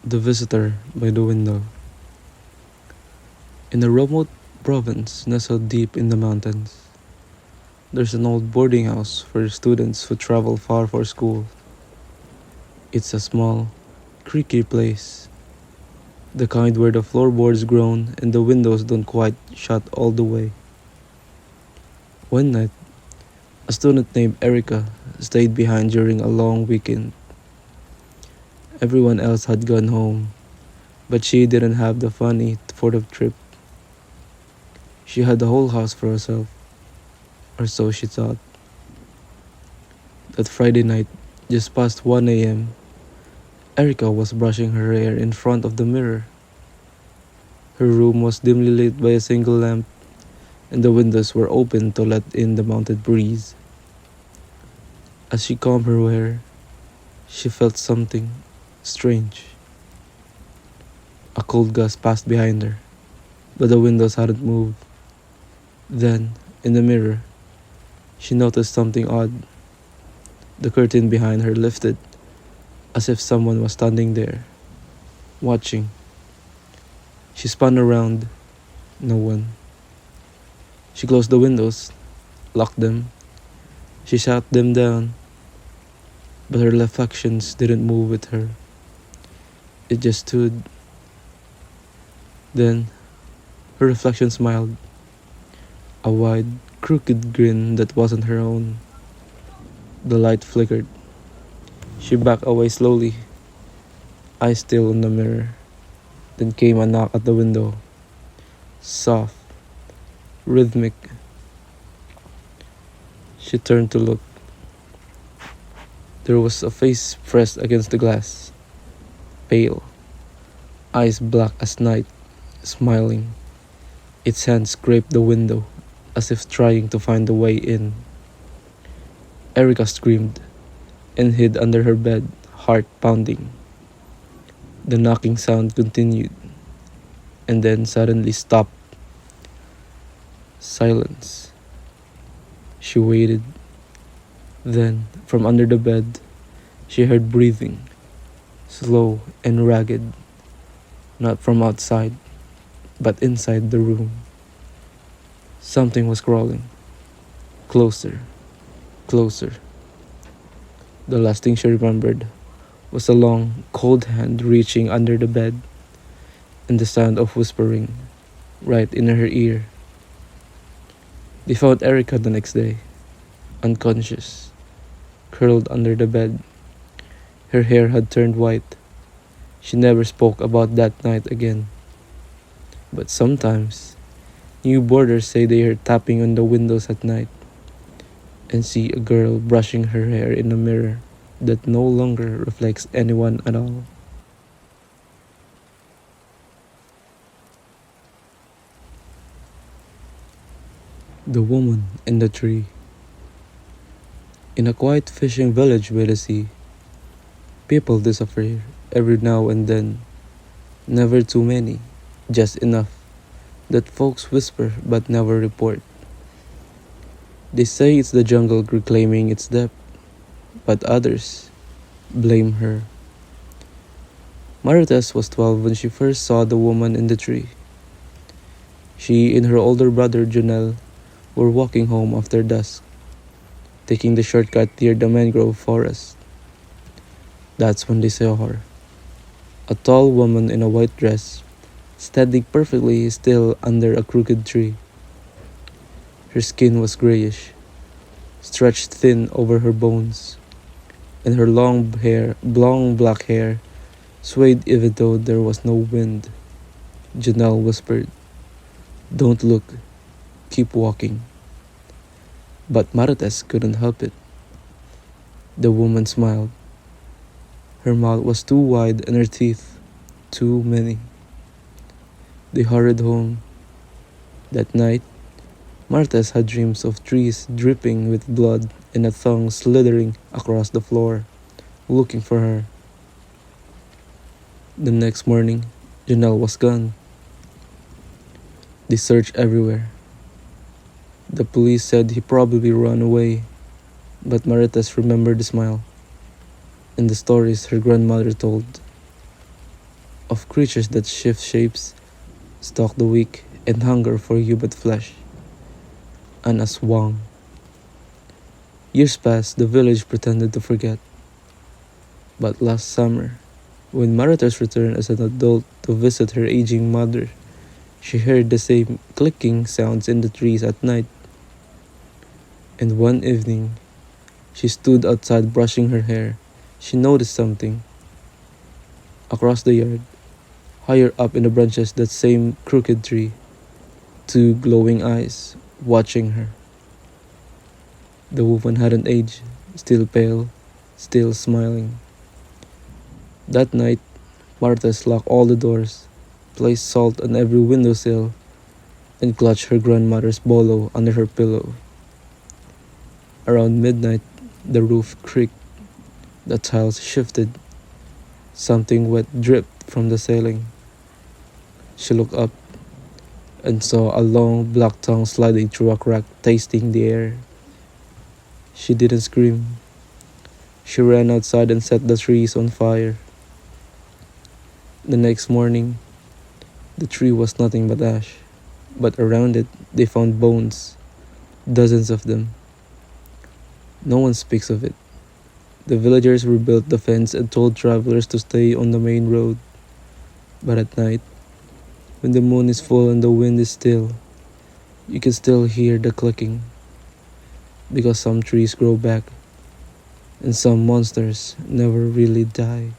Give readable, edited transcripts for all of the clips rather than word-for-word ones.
The Visitor by the Window. In a remote province nestled deep in the mountains, there's an old boarding house for students who travel far for school. It's a small, creaky place, the kind where the floorboards groan and the windows don't quite shut all the way. One night, a student named Erica stayed behind during a long weekend. Everyone else had gone home, but she didn't have the money for the trip. She had the whole house for herself, or so she thought. That Friday night, just past 1 a.m., Erica was brushing her hair in front of the mirror. Her room was dimly lit by a single lamp, and the windows were open to let in the mountain breeze. As she combed her hair, she felt something strange. A cold gust passed behind her, but the windows hadn't moved. Then, in the mirror, she noticed something odd. The curtain behind her lifted, as if someone was standing there, watching. She spun around. No one. She closed the windows, locked them. She shut them down, but her reflections didn't move with her. It just stood. Then, her reflection smiled. A wide, crooked grin that wasn't her own. The light flickered. She backed away slowly, eyes still on the mirror. Then came a knock at the window. Soft, rhythmic. She turned to look. There was a face pressed against the glass, pale, eyes black as night, smiling. Its hand scraped the window, as if trying to find a way in. Erica screamed and hid under her bed, heart pounding. The knocking sound continued, and then suddenly stopped. Silence. She waited. Then, from under the bed, she heard breathing, slow and ragged, not from outside, but inside the room. Something was crawling. Closer, closer. The last thing she remembered was a long, cold hand reaching under the bed, and the sound of whispering right in her ear. They found Erica the next day, unconscious, curled under the bed. Her hair had turned white. She never spoke about that night again. But sometimes, new boarders say they heard tapping on the windows at night and see a girl brushing her hair in a mirror that no longer reflects anyone at all. The Woman in the Tree. In a quiet fishing village by the sea, people disappear every now and then. Never too many, just enough that folks whisper but never report. They say it's the jungle reclaiming its depth, but others blame her. Marites was 12 when she first saw the woman in the tree. She and her older brother Junel were walking home after dusk, taking the shortcut near the mangrove forest. That's when they saw her. A tall woman in a white dress, standing perfectly still under a crooked tree. Her skin was grayish, stretched thin over her bones, and her long black hair, swayed even though there was no wind. Janelle whispered, "Don't look, keep walking." But Marites couldn't help it. The woman smiled. Her mouth was too wide and her teeth too many. They hurried home. That night, Marites had dreams of trees dripping with blood and a tongue slithering across the floor, looking for her. The next morning, Janelle was gone. They searched everywhere. The police said he probably ran away, but Marites remembered the smile and the stories her grandmother told. of creatures that shift shapes, stalk the weak, and hunger for human flesh. An Aswang. Years passed, the village pretended to forget. But last summer, when Maritas returned as an adult to visit her aging mother, she heard the same clicking sounds in the trees at night. And one evening, she stood outside brushing her hair. She noticed something. Across the yard, higher up in the branches that same crooked tree, two glowing eyes watching her. The woman hadn't aged, still pale, still smiling. That night, Martha locked all the doors, placed salt on every windowsill, and clutched her grandmother's bolo under her pillow. Around midnight, the roof creaked, the tiles shifted, something wet dripped from the ceiling. She looked up and saw a long black tongue sliding through a crack, tasting the air. She didn't scream. She ran outside and set the trees on fire. The next morning, the tree was nothing but ash, but around it they found bones, dozens of them. No one speaks of it. The villagers rebuilt the fence and told travelers to stay on the main road. But at night, when the moon is full and the wind is still, you can still hear the clicking. Because some trees grow back, and some monsters never really die.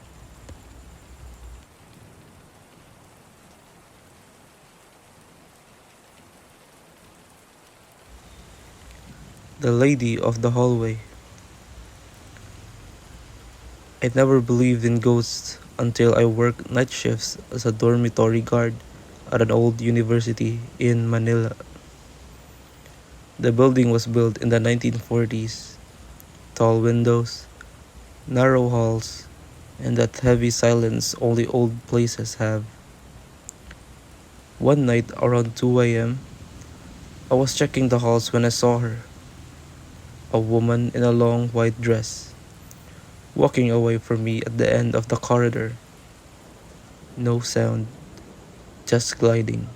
The Lady of the Hallway. I never believed in ghosts until I worked night shifts as a dormitory guard at an old university in Manila. The building was built in the 1940s. Tall windows, narrow halls, and that heavy silence only old places have. One night around 2 a.m., I was checking the halls when I saw her, a woman in a long white dress, walking away from me at the end of the corridor. No sound, just gliding.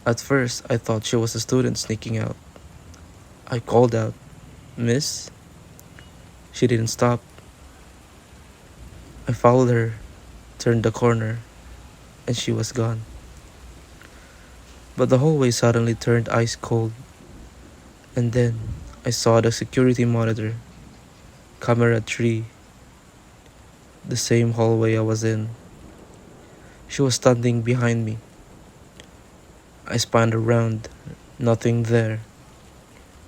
At first, I thought she was a student sneaking out. I called out, "Miss?" She didn't stop. I followed her, turned the corner, and she was gone. But the hallway suddenly turned ice cold. And then I saw the security monitor, camera 3, the same hallway I was in. She was standing behind me. I spun around, nothing there.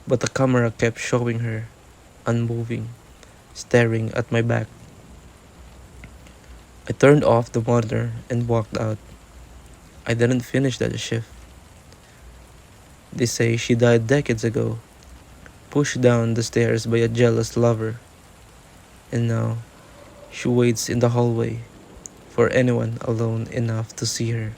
But the camera kept showing her, unmoving, staring at my back. I turned off the monitor and walked out. I didn't finish that shift. They say she died decades ago, pushed down the stairs by a jealous lover. And now, she waits in the hallway for anyone alone enough to see her.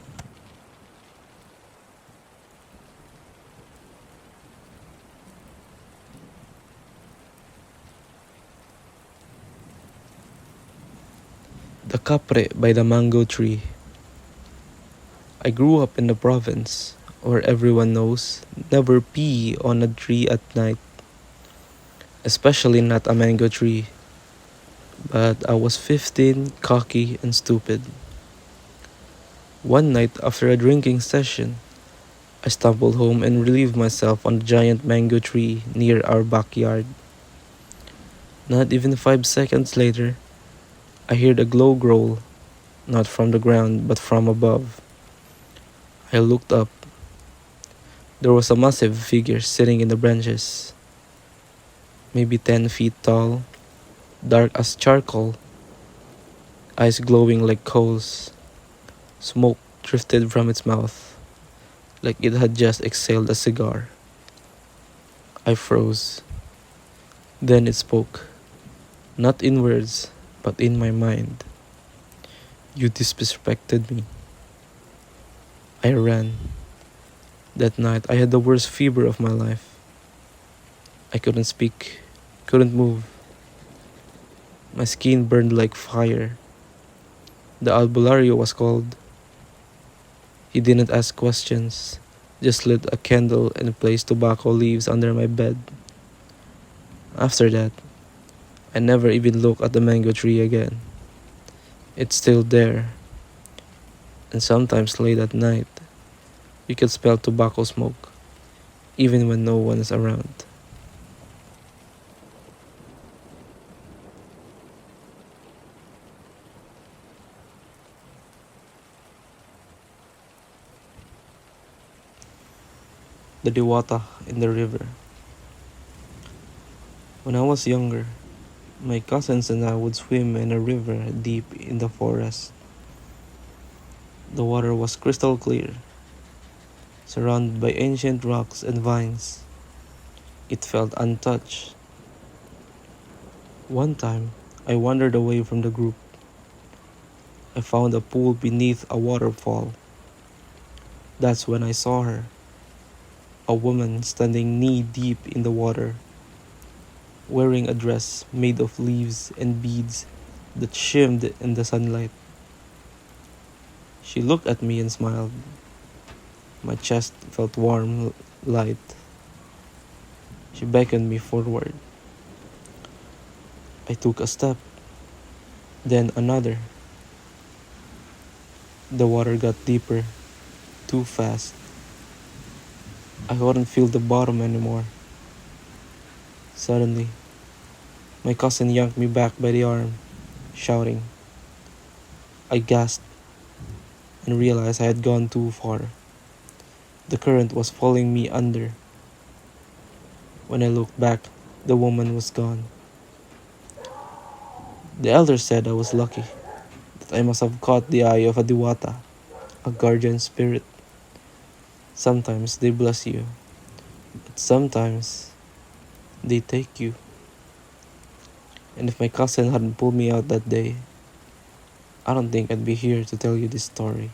The Kapre by the mango tree. I grew up in the province, where everyone knows never pee on a tree at night, especially not a mango tree. But I was 15, cocky, and stupid. One night after a drinking session, I stumbled home and relieved myself on the giant mango tree near our backyard. Not even 5 seconds later, I heard a glow growl, not from the ground but from above. I looked up. There was a massive figure sitting in the branches, maybe 10 feet tall, dark as charcoal, eyes glowing like coals. Smoke drifted from its mouth, like it had just exhaled a cigar. I froze. Then it spoke, not in words, but in my mind. "You disrespected me." I ran. That night I had the worst fever of my life. I couldn't speak, couldn't move. My skin burned like fire. The albulario was called. He didn't ask questions, just lit a candle and placed tobacco leaves under my bed. After that, I never even looked at the mango tree again. It's still there, and sometimes late at night, you can smell tobacco smoke, even when no one is around. The Diwata in the river. When I was younger, my cousins and I would swim in a river deep in the forest. The water was crystal clear, surrounded by ancient rocks and vines. It felt untouched. One time, I wandered away from the group. I found a pool beneath a waterfall. That's when I saw her, a woman standing knee deep in the water, wearing a dress made of leaves and beads that shimmered in the sunlight. She looked at me and smiled. My chest felt warm, light. She beckoned me forward. I took a step, then another. The water got deeper, too fast. I couldn't feel the bottom anymore. Suddenly, my cousin yanked me back by the arm, shouting. I gasped and realized I had gone too far. The current was pulling me under. When I looked back, the woman was gone. The elders said I was lucky, that I must have caught the eye of a diwata, a guardian spirit. Sometimes they bless you, but sometimes they take you. And if my cousin hadn't pulled me out that day, I don't think I'd be here to tell you this story.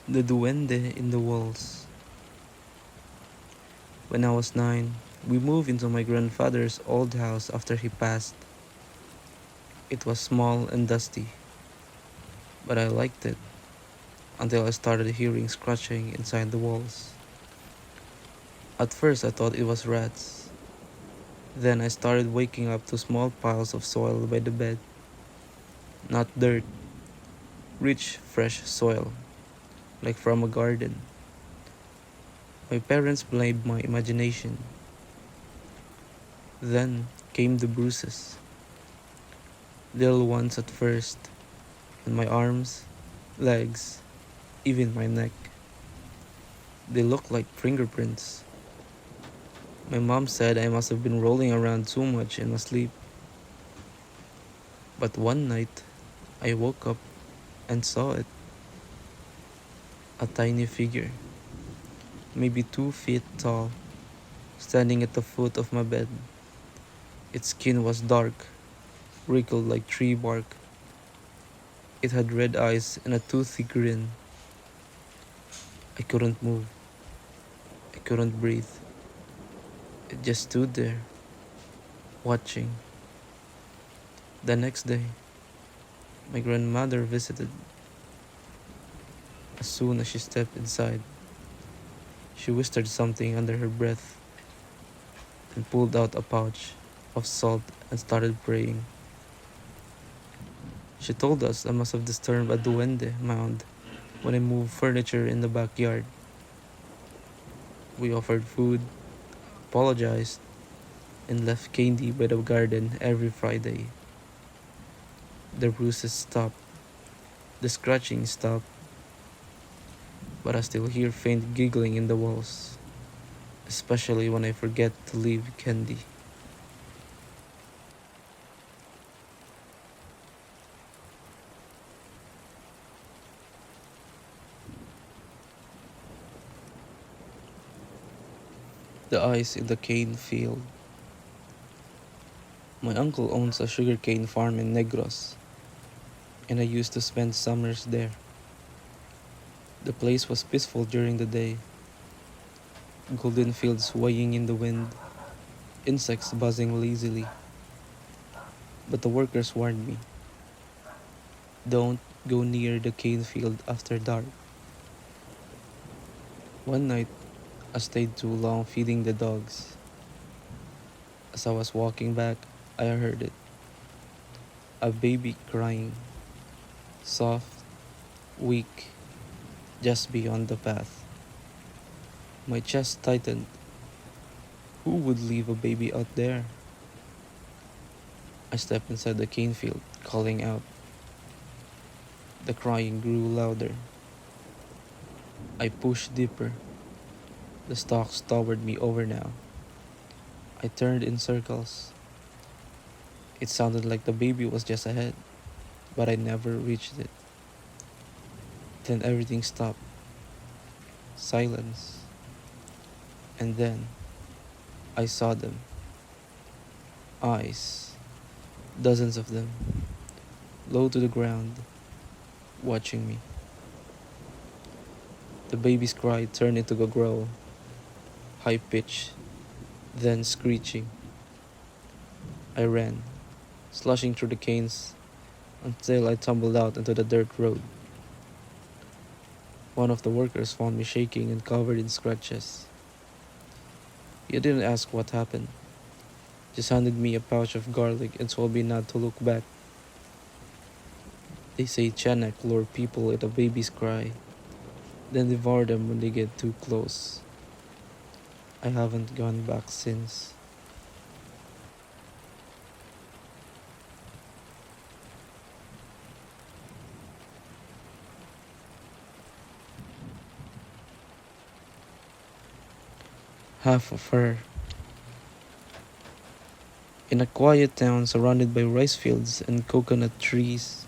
The Duwende in the Walls. When I was 9, we moved into my grandfather's old house after he passed. It was small and dusty, but I liked it until I started hearing scratching inside the walls. At first, I thought it was rats. Then I started waking up to small piles of soil by the bed. Not dirt, rich, fresh soil, like from a garden. My parents blamed my imagination. Then came the bruises. Little ones at first, on my arms, legs, even my neck. They looked like fingerprints. My mom said I must have been rolling around too much in my sleep. But one night, I woke up and saw it. A tiny figure, maybe 2 feet tall, standing at the foot of my bed. Its skin was dark, wrinkled like tree bark. It had red eyes and a toothy grin. I couldn't move. I couldn't breathe. It just stood there, watching. The next day, my grandmother visited. As soon as she stepped inside, she whispered something under her breath and pulled out a pouch of salt and started praying. She told us I must have disturbed a duende mound when I moved furniture in the backyard. We offered food, apologized, and left candy by the garden every Friday. The bruises stopped, the scratching stopped, but I still hear faint giggling in the walls, especially when I forget to leave candy. The ice in the cane field. My uncle owns a sugarcane farm in Negros, and I used to spend summers there. The place was peaceful during the day, golden fields swaying in the wind, insects buzzing lazily. But the workers warned me, don't go near the cane field after dark. One night, I stayed too long feeding the dogs. As I was walking back, I heard it, a baby crying, soft, weak, just beyond the path. My chest tightened. Who would leave a baby out there? I stepped inside the cane field, calling out. The crying grew louder. I pushed deeper. The stalks towered me over now. I turned in circles. It sounded like the baby was just ahead, but I never reached it. Then everything stopped. Silence. And then I saw them. Eyes. Dozens of them. Low to the ground, watching me. The baby's cry turned into a growl, high pitched, then screeching. I ran, sloshing through the canes until I tumbled out into the dirt road. One of the workers found me shaking and covered in scratches. He didn't ask what happened, just handed me a pouch of garlic and told me not to look back. They say Chanak lure people at a baby's cry, then devour them when they get too close. I haven't gone back since. Half of her. In a quiet town surrounded by rice fields and coconut trees,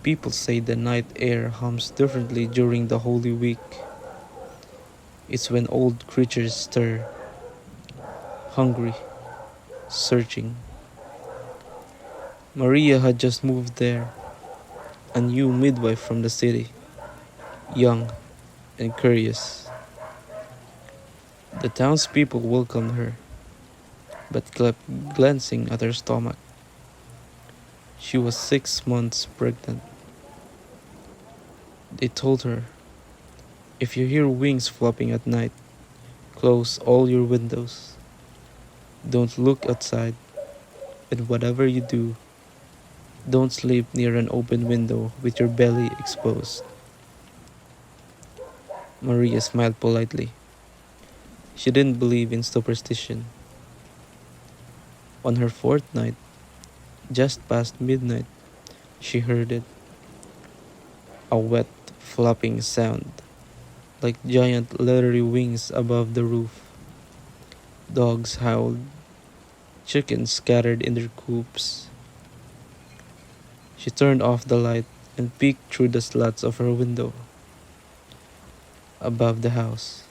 people say the night air hums differently during the Holy Week. It's when old creatures stir, hungry, searching. Maria had just moved there, a new midwife from the city, young and curious. The townspeople welcomed her, but kept glancing at her stomach. She was 6 months pregnant. They told her, if you hear wings flapping at night, close all your windows. Don't look outside, and whatever you do, don't sleep near an open window with your belly exposed. Maria smiled politely. She didn't believe in superstition. On her fourth night, just past midnight, she heard it. A wet, flapping sound, like giant leathery wings above the roof. Dogs howled. Chickens scattered in their coops. She turned off the light and peeked through the slats of her window. Above the house,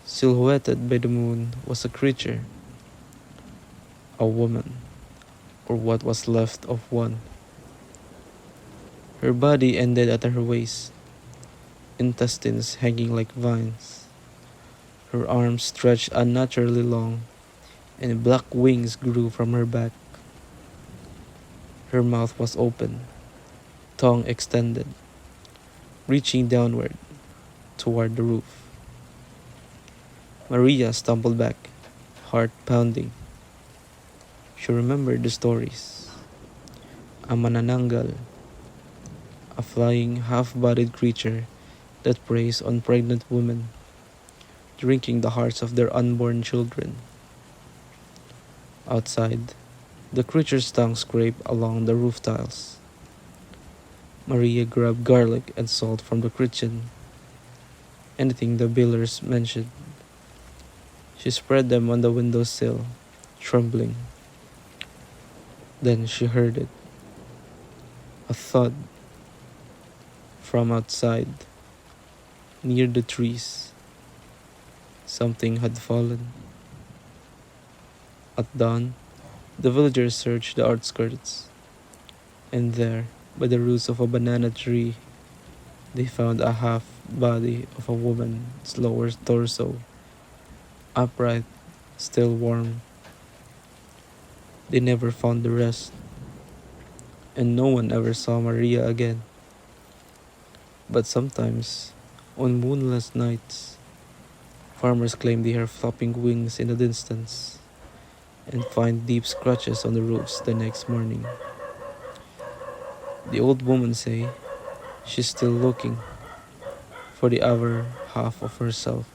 silhouetted by the moon, was a creature. A woman, or what was left of one. Her body ended at her waist, intestines hanging like vines. Her arms stretched unnaturally long, and black wings grew from her back. Her mouth was open, tongue extended, reaching downward toward the roof. Maria stumbled back, heart pounding. She remembered the stories. A manananggal, a flying, half-bodied creature that preys on pregnant women, drinking the hearts of their unborn children. Outside, the creature's tongue scraped along the roof tiles. Maria grabbed garlic and salt from the kitchen, anything the builders mentioned. She spread them on the windowsill, trembling. Then she heard it. A thud from outside, near the trees. Something had fallen. At dawn, the villagers searched the outskirts, and there, by the roots of a banana tree, They found a half body of a woman's lower torso, upright, still warm. They never found the rest, and no one ever saw Maria again. But sometimes, on moonless nights, farmers claim they hear flopping wings in the distance and find deep scratches on the roofs the next morning. The old woman say she's still looking for the other half of herself.